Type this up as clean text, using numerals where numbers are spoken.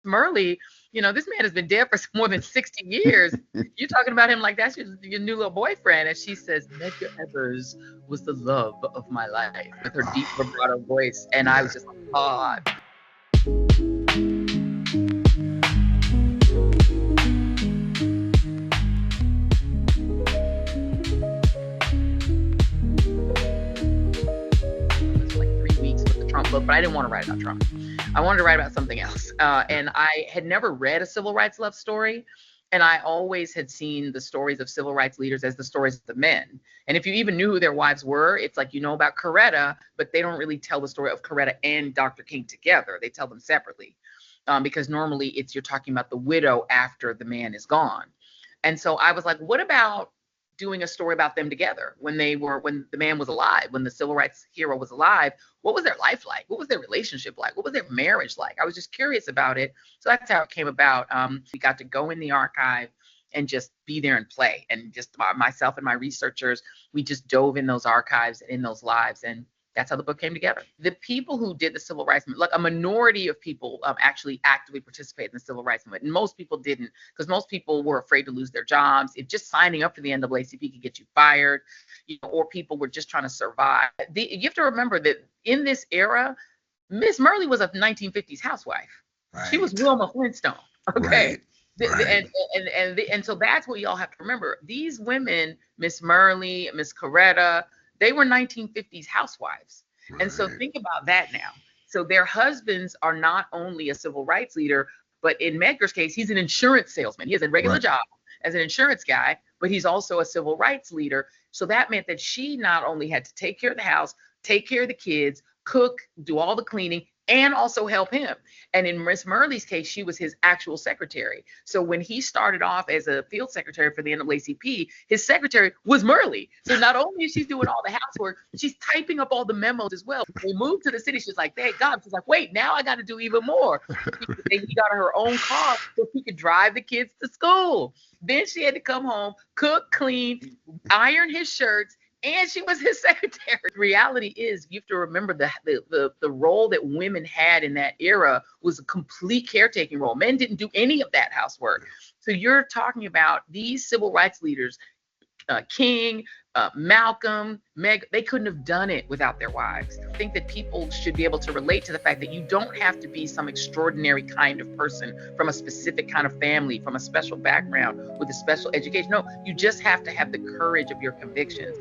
Myrlie, this man has been dead for more than 60 years. You're talking about him like that's your new little boyfriend. And she says, Medgar Evers was the love of my life, with her deep vibrato voice. And I was just like, oh. Trump book, but I didn't want to write about Trump. I wanted to write about something else. And I had never read a civil rights love story. And I always had seen the stories of civil rights leaders as the stories of the men. And if you even knew who their wives were, it's like, about Coretta, but they don't really tell the story of Coretta and Dr. King together. They tell them separately because normally you're talking about the widow after the man is gone. And so I was like, what about doing a story about them together when the man was alive, when the civil rights hero was alive? What was their life like? What was their relationship like? What was their marriage like? I was just curious about it. So that's how it came about. We got to go in the archive and just be there and play. And just myself and my researchers, we just dove in those archives and in those lives. And that's how the book came together. The people who did the civil rights movement, like a minority of people actually actively participated in the civil rights movement. And most people didn't, because most people were afraid to lose their jobs. If just signing up for the NAACP could get you fired, or people were just trying to survive. You have to remember that in this era, Miss Myrlie was a 1950s housewife. Right. She was Wilma Flintstone. Okay. Right. And so that's what y'all have to remember. These women, Miss Myrlie, Miss Coretta, they were 1950s housewives. Right. And so think about that now. So their husbands are not only a civil rights leader, but in Medgar's case, he's an insurance salesman. He has a regular job as an insurance guy, but he's also a civil rights leader. So that meant that she not only had to take care of the house, take care of the kids, cook, do all the cleaning, and also help him. And in Miss Myrlie's case, she was his actual secretary. So when he started off as a field secretary for the NAACP, his secretary was Myrlie. So not only is she doing all the housework, she's typing up all the memos as well. When we moved to the city, she's like, thank God. She's like, wait, now I got to do even more. He got her own car so she could drive the kids to school. Then she had to come home, cook, clean, iron his shirts, and she was his secretary. The reality is, you have to remember the role that women had in that era was a complete caretaking role. Men didn't do any of that housework. So you're talking about these civil rights leaders, King, Malcolm, Meg, they couldn't have done it without their wives. I think that people should be able to relate to the fact that you don't have to be some extraordinary kind of person from a specific kind of family, from a special background with a special education. No, you just have to have the courage of your convictions.